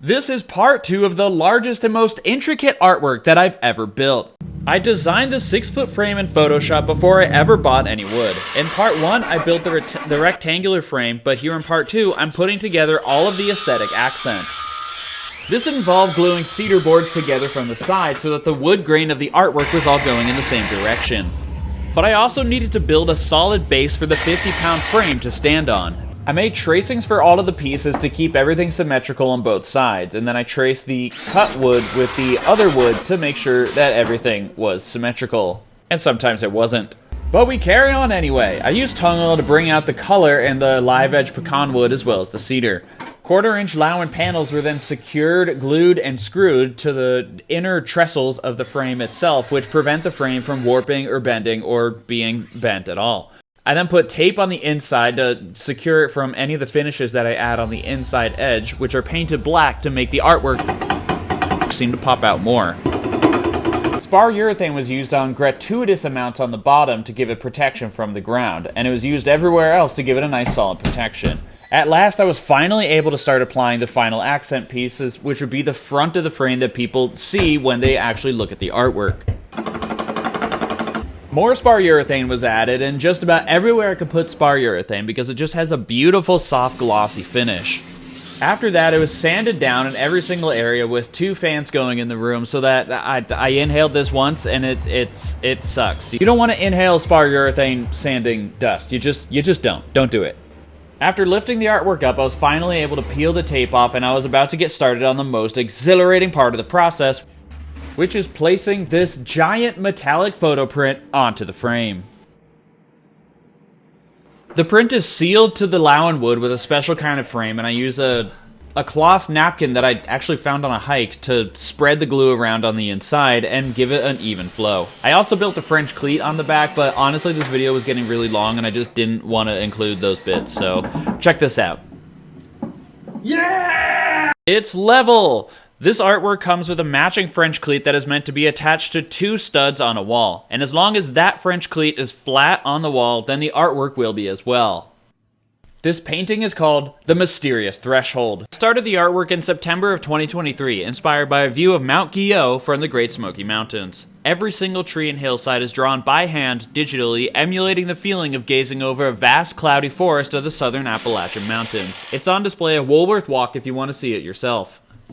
This is part 2 of the largest and most intricate artwork that I've ever built. I designed the 6-foot frame in Photoshop before I ever bought any wood. In part 1, I built the rectangular frame, but here in part 2, I'm putting together all of the aesthetic accents. This involved gluing cedar boards together from the side so that the wood grain of the artwork was all going in the same direction. But I also needed to build a solid base for the 50-pound frame to stand on. I made tracings for all of the pieces to keep everything symmetrical on both sides, and then I traced the cut wood with the other wood to make sure that everything was symmetrical. And sometimes it wasn't. But we carry on anyway. I used tung oil to bring out the color and the live edge pecan wood as well as the cedar. 1/4-inch Lowen panels were then secured, glued, and screwed to the inner trestles of the frame itself, which prevent the frame from warping or bending or being bent at all. I then put tape on the inside to secure it from any of the finishes that I add on the inside edge, which are painted black to make the artwork seem to pop out more. Spar urethane was used on gratuitous amounts on the bottom to give it protection from the ground, and it was used everywhere else to give it a nice solid protection. At last, I was finally able to start applying the final accent pieces, which would be the front of the frame that people see when they actually look at the artwork. More spar urethane was added, and just about everywhere I could put spar urethane because it just has a beautiful, soft, glossy finish. After that, it was sanded down in every single area with 2 fans going in the room so that I inhaled this once, and it sucks. You don't want to inhale spar urethane sanding dust. You just don't. Don't do it. After lifting the artwork up, I was finally able to peel the tape off, and I was about to get started on the most exhilarating part of the process, which is placing this giant metallic photo print onto the frame. The print is sealed to the Lowen wood with a special kind of frame, and I use a cloth napkin that I actually found on a hike to spread the glue around on the inside and give it an even flow. I also built a French cleat on the back, but honestly this video was getting really long and I just didn't want to include those bits, so check this out. Yeah! It's level! This artwork comes with a matching French cleat that is meant to be attached to 2 studs on a wall, and as long as that French cleat is flat on the wall, then the artwork will be as well. This painting is called The Mysterious Threshold. I started the artwork in September of 2023, inspired by a view of Mount Guyot from the Great Smoky Mountains. Every single tree and hillside is drawn by hand, digitally, emulating the feeling of gazing over a vast cloudy forest of the southern Appalachian Mountains. It's on display at Woolworth Walk if you want to see it yourself.